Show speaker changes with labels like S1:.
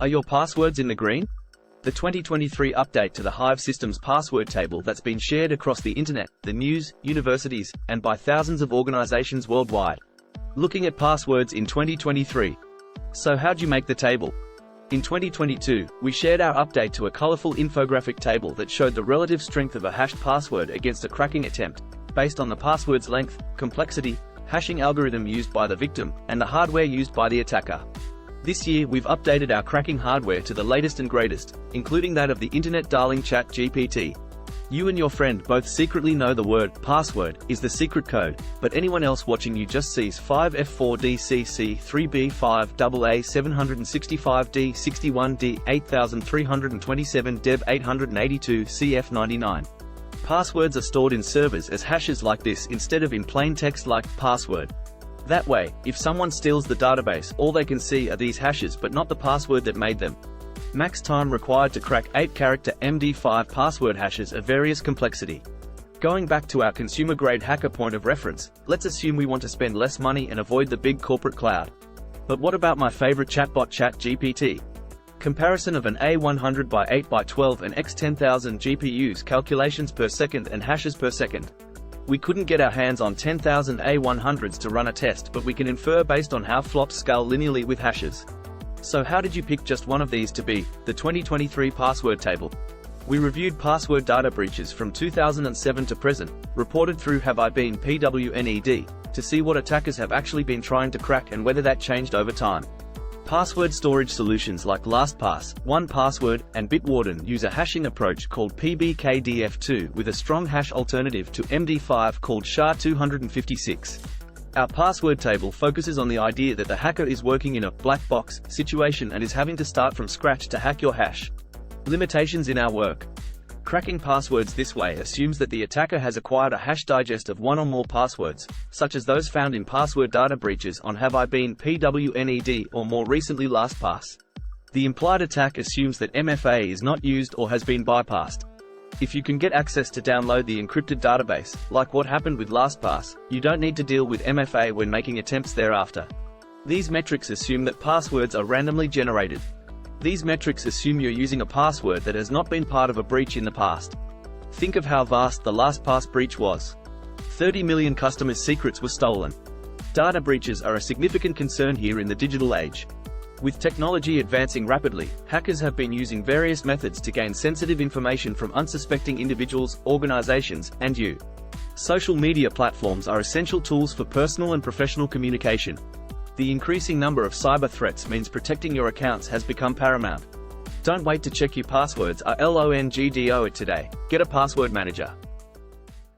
S1: Are your passwords in the green? The 2023 update to the Hive Systems password table that's been shared across the internet, the news, universities, and by thousands of organizations worldwide. Looking at passwords in 2023. So how'd you make the table? In 2022, we shared our update to a colorful infographic table that showed the relative strength of a hashed password against a cracking attempt, based on the password's length, complexity, hashing algorithm used by the victim, and the hardware used by the attacker. This year we've updated our cracking hardware to the latest and greatest, including that of the internet darling ChatGPT. You and your friend both secretly know the word password is the secret code, but anyone else watching you just sees 5F4DCC3B5AA765D61D 8327 Deb 882 CF99. Passwords are stored in servers as hashes like this instead of in plain text like password. That way, if someone steals the database, all they can see are these hashes but not the password that made them. Max time required to crack 8-character MD5 password hashes of various complexity. Going back to our consumer-grade hacker point of reference, let's assume we want to spend less money and avoid the big corporate cloud. But what about my favorite chatbot ChatGPT? Comparison of an A100 by 8 by 12 and X10,000 GPUs, calculations per second and hashes per second. We couldn't get our hands on 10,000 A100s to run a test, but we can infer based on how flops scale linearly with hashes. So how did you pick just one of these to be the 2023 password table? We reviewed password data breaches from 2007 to present, reported through Have I Been PWNED, to see what attackers have actually been trying to crack and whether that changed over time. Password storage solutions like LastPass, 1Password, and Bitwarden use a hashing approach called PBKDF2 with a strong hash alternative to MD5 called SHA-256. Our password table focuses on the idea that the hacker is working in a black box situation and is having to start from scratch to hack your hash. Limitations in our work. Cracking passwords this way assumes that the attacker has acquired a hash digest of one or more passwords, such as those found in password data breaches on Have I Been PWNED or more recently LastPass. The implied attack assumes that MFA is not used or has been bypassed. If you can get access to download the encrypted database, like what happened with LastPass, you don't need to deal with MFA when making attempts thereafter. These metrics assume that passwords are randomly generated. These metrics assume you're using a password that has not been part of a breach in the past. Think of how vast the LastPass breach was. 30 million customers' secrets were stolen. Data breaches are a significant concern here in the digital age. With technology advancing rapidly, hackers have been using various methods to gain sensitive information from unsuspecting individuals, organizations, and you. Social media platforms are essential tools for personal and professional communication. The increasing number of cyber threats means protecting your accounts has become paramount. Don't wait to check your passwords. LONGDO it today. Get a password manager.